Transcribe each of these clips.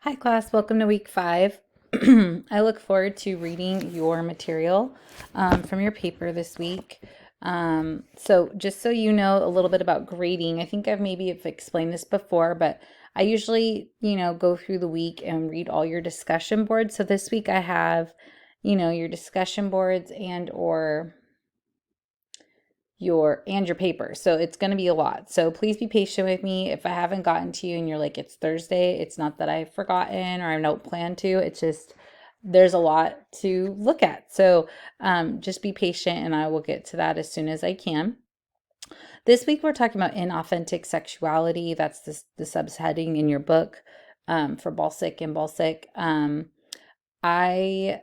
Hi, class. Welcome to week 5. I look forward to reading your material from your paper this week. So just so you know a little bit about grading, I think I've maybe have explained this before, but I usually, go through the week and read all your discussion boards. So this week I have, your discussion boards and your paper. So it's going to be a lot. So please be patient with me. If I haven't gotten to you and you're like, it's Thursday, it's not that I've forgotten or I don't plan to. It's just there's a lot to look at. So just be patient and I will get to that as soon as I can. This week we're talking about inauthentic sexuality. That's the subheading in your book for Balsic and Balsic. I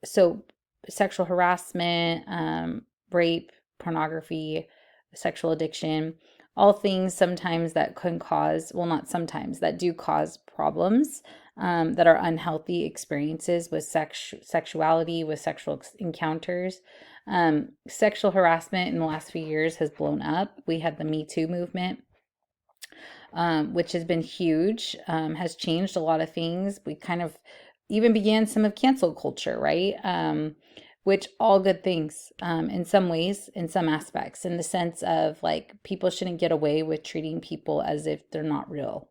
so sexual harassment, rape, pornography, sexual addiction, all things sometimes that can cause, well, not sometimes, that do cause problems that are unhealthy experiences with sexuality, with sexual encounters. Sexual harassment in the last few years has blown up. We had the Me Too movement, which has been huge, has changed a lot of things. We kind of even began some of cancel culture, right? Which all good things in some ways, in some aspects, in the sense of like people shouldn't get away with treating people as if they're not real,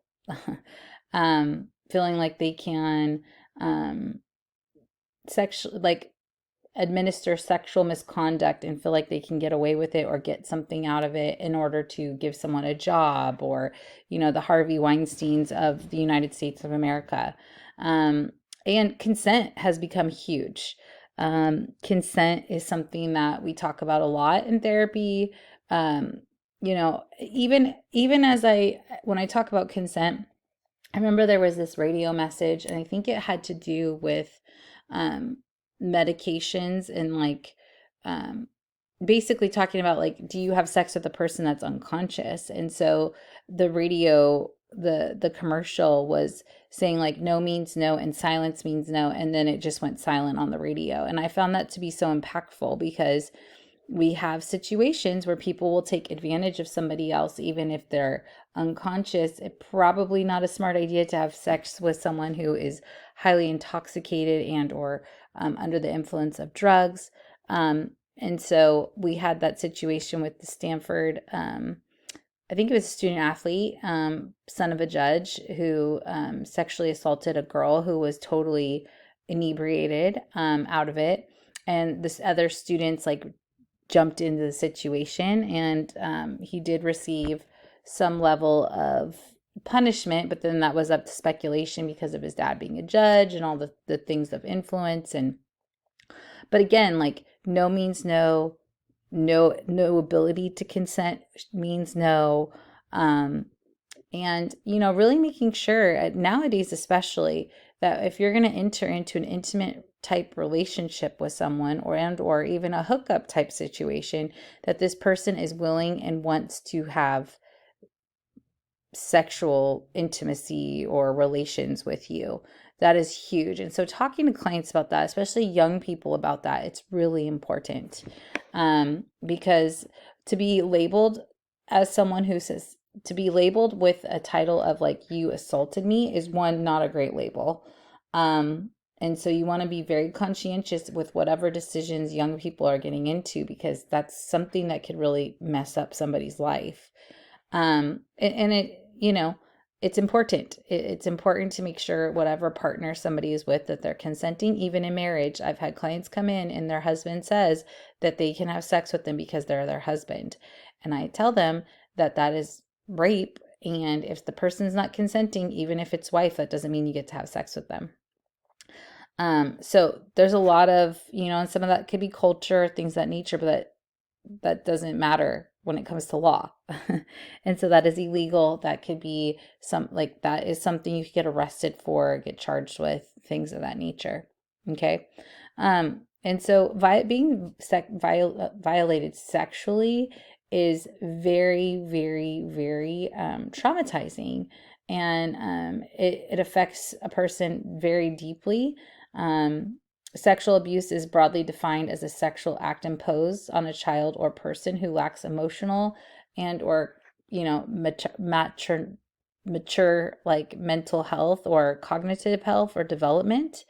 feeling like they can sexual like administer sexual misconduct and feel like they can get away with it or get something out of it in order to give someone a job or, the Harvey Weinsteins of the United States of America. And consent has become huge. Consent is something that we talk about a lot in therapy. Even when I talk about consent, I remember there was this radio message, and I think it had to do with um, medications and like um, basically talking about like, do you have sex with a person that's unconscious? And so the radio, the commercial was saying like no means no and silence means no, and then it just went silent on the radio. And I found that to be so impactful because we have situations where people will take advantage of somebody else even if they're unconscious. It's probably not a smart idea to have sex with someone who is highly intoxicated and or under the influence of drugs. And so we had that situation with the Stanford, I think it was a student athlete, son of a judge, who sexually assaulted a girl who was totally inebriated out of it. And this other students like jumped into the situation, and he did receive some level of punishment, but then that was up to speculation because of his dad being a judge and all the things of influence. And but again, like no means no, no ability to consent means no. And really making sure nowadays especially that if you're going to enter into an intimate type relationship with someone or even a hookup type situation, that this person is willing and wants to have sexual intimacy or relations with you. That is huge. And so talking to clients about that, especially young people about that, it's really important. Because to be labeled as someone who says, to be labeled with a title of like you assaulted me is one, not a great label. And so you want to be very conscientious with whatever decisions young people are getting into, because that's something that could really mess up somebody's life. And it, it's important. It's important to make sure whatever partner somebody is with, that they're consenting, even in marriage. I've had clients come in and their husband says that they can have sex with them because they're their husband. And I tell them that that is rape. And if the person's not consenting, even if it's wife, that doesn't mean you get to have sex with them. So there's a lot of, and some of that could be culture, things of that nature, but that doesn't matter when it comes to law. And so that is illegal. That could be that is something you could get arrested for, get charged with, things of that nature. Okay. And so being violated sexually is very, very, very traumatizing. And it affects a person very deeply. Sexual abuse is broadly defined as a sexual act imposed on a child or person who lacks emotional and or, mature mature like mental health or cognitive health or development.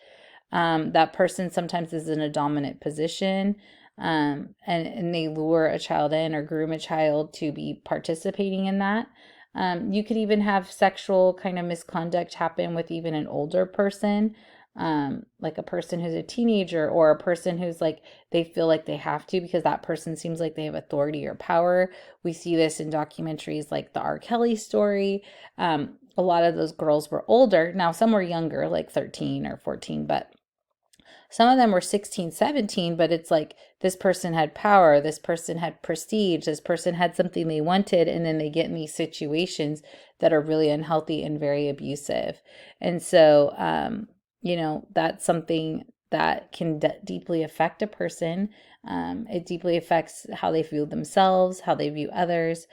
That person sometimes is in a dominant position, and they lure a child in or groom a child to be participating in that. You could even have sexual kind of misconduct happen with even an older person, like a person who's a teenager or a person who's like, they feel like they have to because that person seems like they have authority or power. We see this in documentaries like the R. Kelly story. A lot of those girls were older. Now, some were younger, like 13 or 14, but some of them were 16, 17, but it's like this person had power, this person had prestige, this person had something they wanted, and then they get in these situations that are really unhealthy and very abusive. And so, that's something that can deeply affect a person. It deeply affects how they view themselves, how they view others,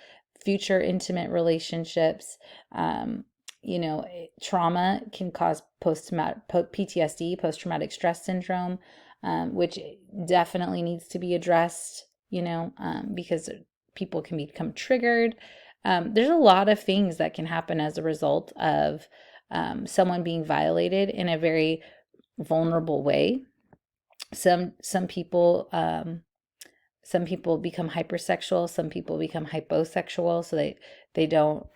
future intimate relationships. Trauma can cause post-traumatic PTSD, post-traumatic stress syndrome, which definitely needs to be addressed, because people can become triggered. There's a lot of things that can happen as a result of someone being violated in a very vulnerable way. Some people become hypersexual, some people become hyposexual, so they don't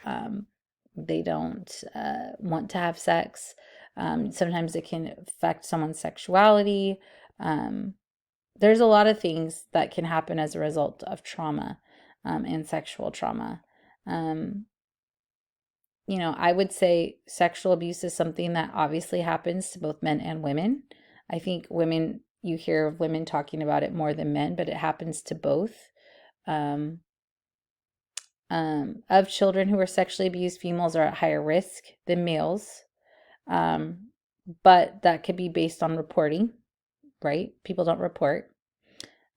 want to have sex. Sometimes it can affect someone's sexuality. There's a lot of things that can happen as a result of trauma, and sexual trauma. Um, I would say sexual abuse is something that obviously happens to both men and women. I think women, you hear of women talking about it more than men, but it happens to both. Um, of children who are sexually abused, females are at higher risk than males. Um, but that could be based on reporting, right? People don't report.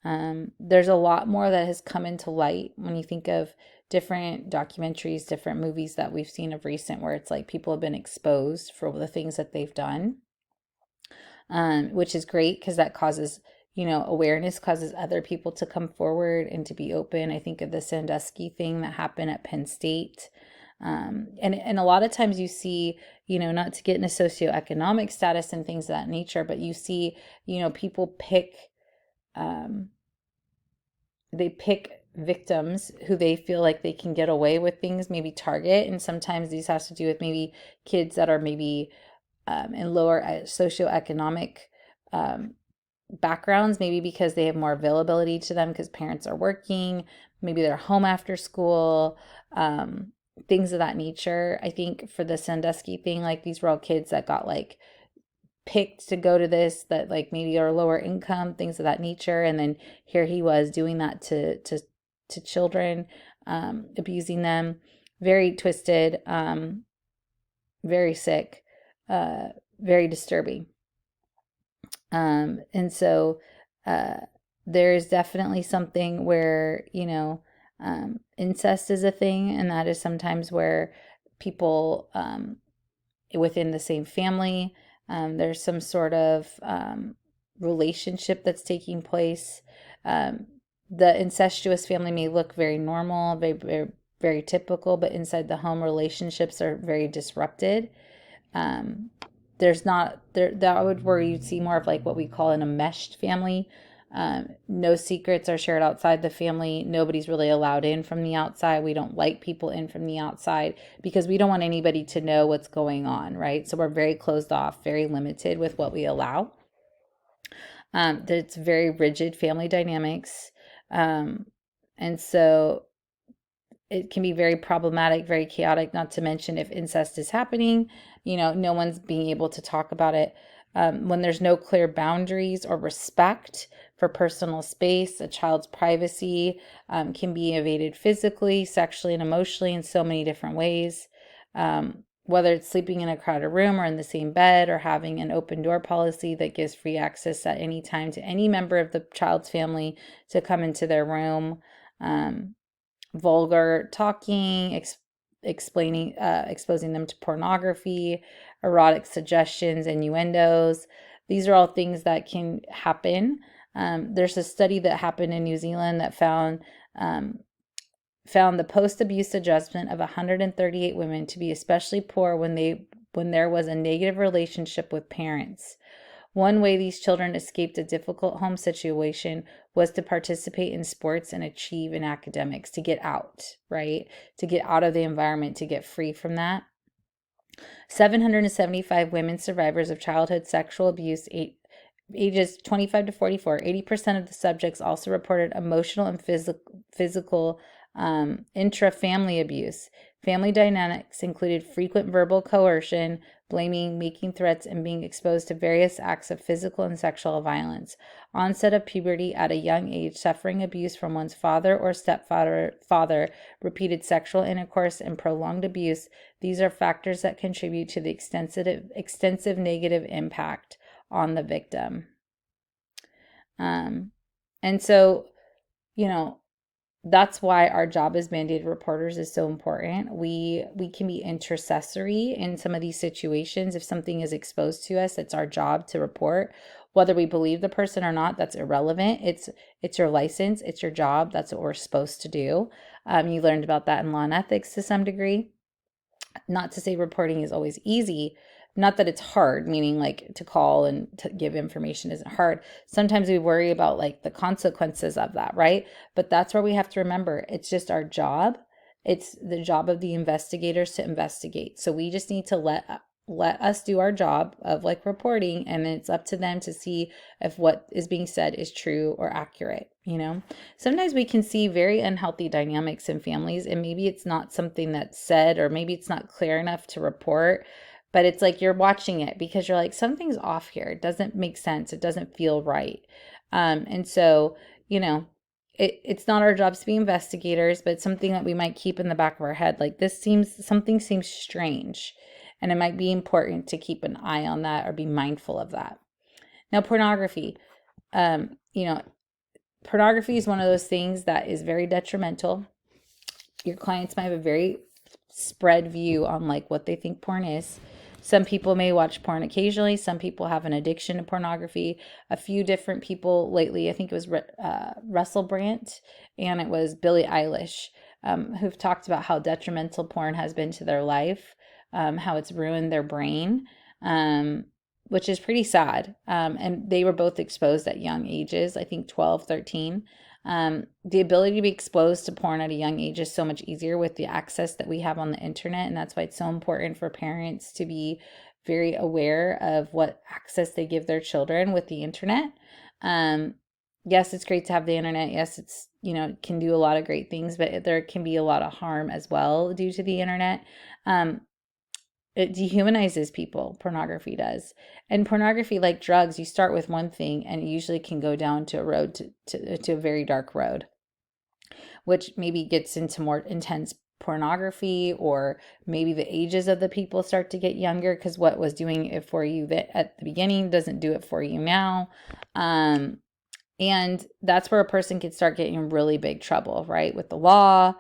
There's a lot more that has come into light when you think of different documentaries, different movies that we've seen of recent, where it's like people have been exposed for the things that they've done, which is great because that causes, awareness, causes other people to come forward and to be open. I think of the Sandusky thing that happened at Penn State. And a lot of times you see, not to get into socioeconomic status and things of that nature, but you see, people um, pick victims who they feel like they can get away with things, maybe target. And sometimes these has to do with maybe kids that are maybe in lower socioeconomic backgrounds, maybe because they have more availability to them because parents are working, maybe they're home after school, things of that nature. I think for the Sandusky thing, like these were all kids that got like picked to go to this, that like maybe are lower income, things of that nature, and then here he was doing that to children, abusing them. Very twisted, very sick, very disturbing. And so uh, there's definitely something where, incest is a thing, and that is sometimes where people within the same family, there's some sort of relationship that's taking place. Um, the incestuous family may look very normal, very, very, very typical, but inside the home, relationships are very disrupted. Um, there's not there that would where you'd see more of like what we call an enmeshed family. No secrets are shared outside the family. Nobody's really allowed in from the outside. We don't like people in from the outside because we don't want anybody to know what's going on, right? So we're very closed off, very limited with what we allow. It's very rigid family dynamics. Um, and so it can be very problematic, very chaotic, not to mention if incest is happening, no one's being able to talk about it. When there's no clear boundaries or respect for personal space, a child's privacy can be invaded physically, sexually, and emotionally in so many different ways. Whether it's sleeping in a crowded room or in the same bed, or having an open door policy that gives free access at any time to any member of the child's family to come into their room. Vulgar talking, exposing them to pornography, erotic suggestions, innuendos. These are all things that can happen. There's a study that happened in New Zealand that found found the post-abuse adjustment of 138 women to be especially poor when there was a negative relationship with parents. One way these children escaped a difficult home situation was to participate in sports and achieve in academics, to get out, right? To get out of the environment, to get free from that. 775 women survivors of childhood sexual abuse, ages 25 to 44. 80% of the subjects also reported emotional and physical intra-family abuse. Family dynamics included frequent verbal coercion, blaming, making threats, and being exposed to various acts of physical and sexual violence. Onset of puberty at a young age, suffering abuse from one's father or stepfather, repeated sexual intercourse, and prolonged abuse. These are factors that contribute to the extensive negative impact on the victim. And so, you know, that's why our job as mandated reporters is so important. We can be intercessory in some of these situations. If something is exposed to us, it's our job to report. Whether we believe the person or not, that's irrelevant. It's your license, it's your job. That's what we're supposed to do. You learned about that in law and ethics to some degree. Not to say reporting is always easy, not that it's hard, meaning like to call and to give information isn't hard. Sometimes we worry about like the consequences of that, right? But that's where we have to remember it's just our job. It's the job of the investigators to investigate. So we just need to let us do our job of like reporting, and it's up to them to see if what is being said is true or accurate. Sometimes we can see very unhealthy dynamics in families, and maybe it's not something that's said, or maybe it's not clear enough to report, but it's like you're watching it because you're like, something's off here. It doesn't make sense. It doesn't feel right. And so, it's not our jobs to be investigators, but it's something that we might keep in the back of our head. Like something seems strange. And it might be important to keep an eye on that or be mindful of that. Now, pornography. Pornography is one of those things that is very detrimental. Your clients might have a very spread view on like what they think porn is. Some people may watch porn occasionally. Some people have an addiction to pornography. A few different people lately, I think it was Russell Brand and it was Billie Eilish, who've talked about how detrimental porn has been to their life. How it's ruined their brain, which is pretty sad. And they were both exposed at young ages, I think 12, 13. The ability to be exposed to porn at a young age is so much easier with the access that we have on the internet. And that's why it's so important for parents to be very aware of what access they give their children with the internet. Yes, it's great to have the internet. Yes, it's, it can do a lot of great things, but there can be a lot of harm as well due to the internet. It dehumanizes people, pornography does. And pornography, like drugs, you start with one thing and it usually can go down to a road to a very dark road, which maybe gets into more intense pornography, or maybe the ages of the people start to get younger because what was doing it for you at the beginning doesn't do it for you now. And that's where a person could start getting in really big trouble, right? With the law.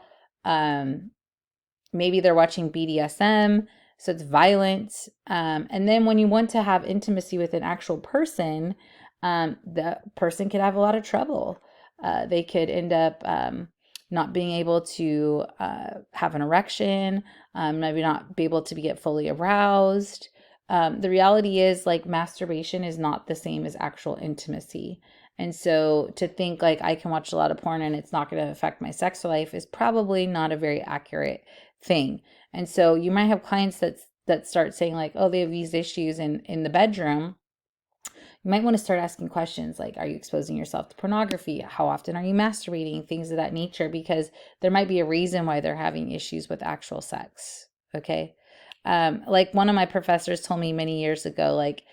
Maybe they're watching BDSM. So it's violent. And then when you want to have intimacy with an actual person, the person could have a lot of trouble. They could end up not being able to have an erection, maybe not be able to get fully aroused. The reality is like masturbation is not the same as actual intimacy. And so to think like I can watch a lot of porn and it's not going to affect my sex life is probably not a very accurate thing. And so you might have clients that start saying like, oh, they have these issues in the bedroom. You might want to start asking questions like, are you exposing yourself to pornography? How often are you masturbating? Things of that nature, because there might be a reason why they're having issues with actual sex. Okay. Like one of my professors told me many years ago, like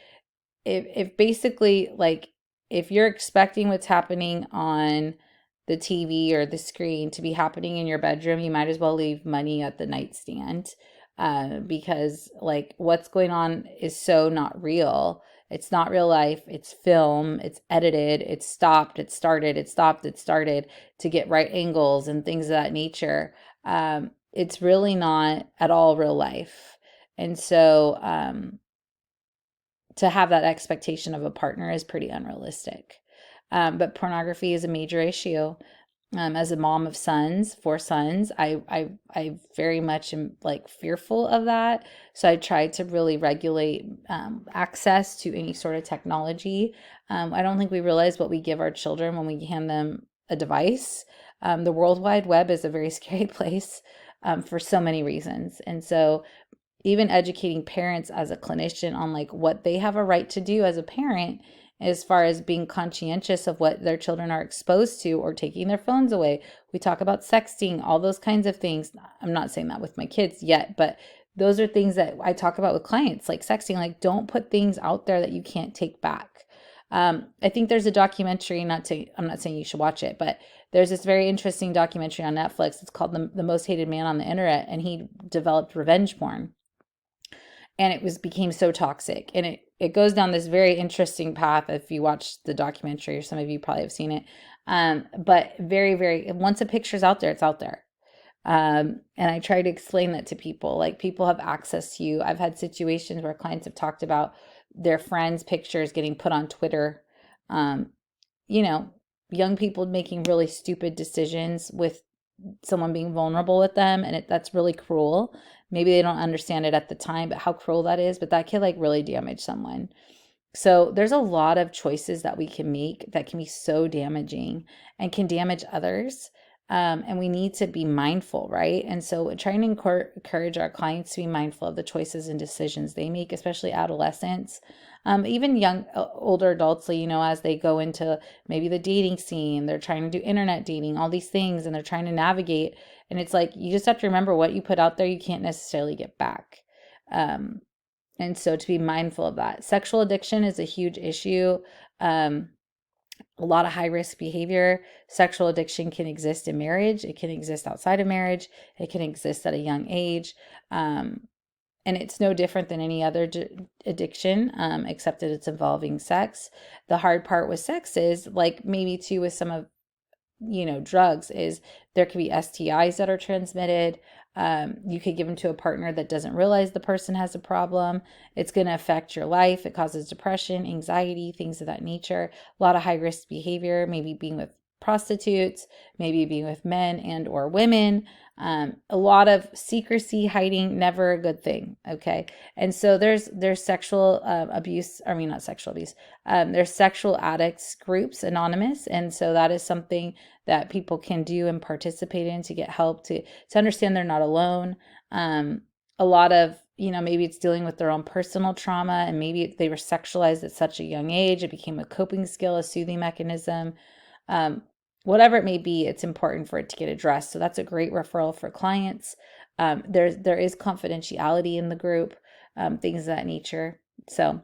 if basically like if you're expecting what's happening on the TV or the screen to be happening in your bedroom, you might as well leave money at the nightstand, because like what's going on is so not real. It's not real life. It's film. It's edited. It's stopped. It started. It stopped. It started to get right angles and things of that nature. It's really not at all real life. And so to have that expectation of a partner is pretty unrealistic. But pornography is a major issue. As a mom of sons, 4 sons, I very much am like fearful of that. So I try to really regulate access to any sort of technology. I don't think we realize what we give our children when we hand them a device. The World Wide Web is a very scary place for so many reasons. And so even educating parents as a clinician on like what they have a right to do as a parent as far as being conscientious of what their children are exposed to or taking their phones away. We talk about sexting, all those kinds of things. I'm not saying that with my kids yet, but those are things that I talk about with clients, like sexting, like don't put things out there that you can't take back. I think there's a documentary, I'm not saying you should watch it, but there's this very interesting documentary on Netflix. It's called the Most Hated Man on the Internet, and he developed revenge porn, and became so toxic, and it goes down this very interesting path. If you watch the documentary, or some of you probably have seen it, but very, very, once a picture's out there, it's out there. And I try to explain that to people, like people have access to you. I've had situations where clients have talked about their friends' pictures getting put on Twitter. um, you know, young people making really stupid decisions with someone being vulnerable with them, and that's really cruel. Maybe they don't understand it at the time, but how cruel that is. But that could like really damage someone. So there's a lot of choices that we can make that can be so damaging and can damage others. And we need to be mindful, right? And so trying to encourage our clients to be mindful of the choices and decisions they make, especially adolescents, even young, older adults, as they go into maybe the dating scene, they're trying to do internet dating, all these things, and they're trying to navigate. And it's like, you just have to remember what you put out there, you can't necessarily get back. Um, and so to be mindful of that. Sexual addiction is a huge issue. A lot of high risk behavior. Sexual addiction can exist in marriage. It can exist outside of marriage. It can exist at a young age. And it's no different than any other addiction, except that it's involving sex. The hard part with sex is, like maybe too with some of drugs, is there could be STIs that are transmitted. You could give them to a partner that doesn't realize the person has a problem. It's going to affect your life. It causes depression, anxiety, things of that nature. A lot of high risk behavior, maybe being with prostitutes, maybe being with men and or women. A lot of secrecy, hiding, never a good thing. Okay. And so there's sexual abuse. I mean, not sexual abuse. There's sexual addicts groups, anonymous. And so that is something that people can do and participate in to get help, to understand they're not alone. A lot of, maybe it's dealing with their own personal trauma, and maybe they were sexualized at such a young age. It became a coping skill, a soothing mechanism. Whatever it may be, it's important for it to get addressed. So that's a great referral for clients. There is confidentiality in the group, things of that nature. So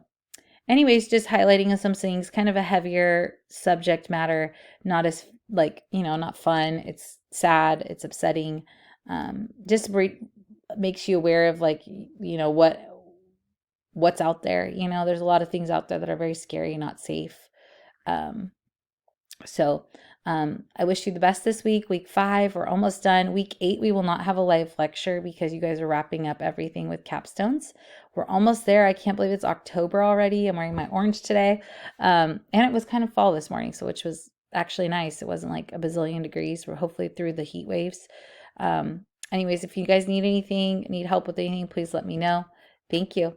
anyways, just highlighting some things, kind of a heavier subject matter, not as like, not fun. It's sad, it's upsetting. Just makes you aware of like, what's out there. There's a lot of things out there that are very scary and not safe. So I wish you the best this week. Week 5, we're almost done. Week 8, we will not have a live lecture because you guys are wrapping up everything with capstones. We're almost there. I can't believe it's October already. I'm wearing my orange today. And it was kind of fall this morning, so which was actually nice. It wasn't like a bazillion degrees. We're hopefully through the heat waves. Anyways, if you guys need anything, need help with anything, please let me know. Thank you.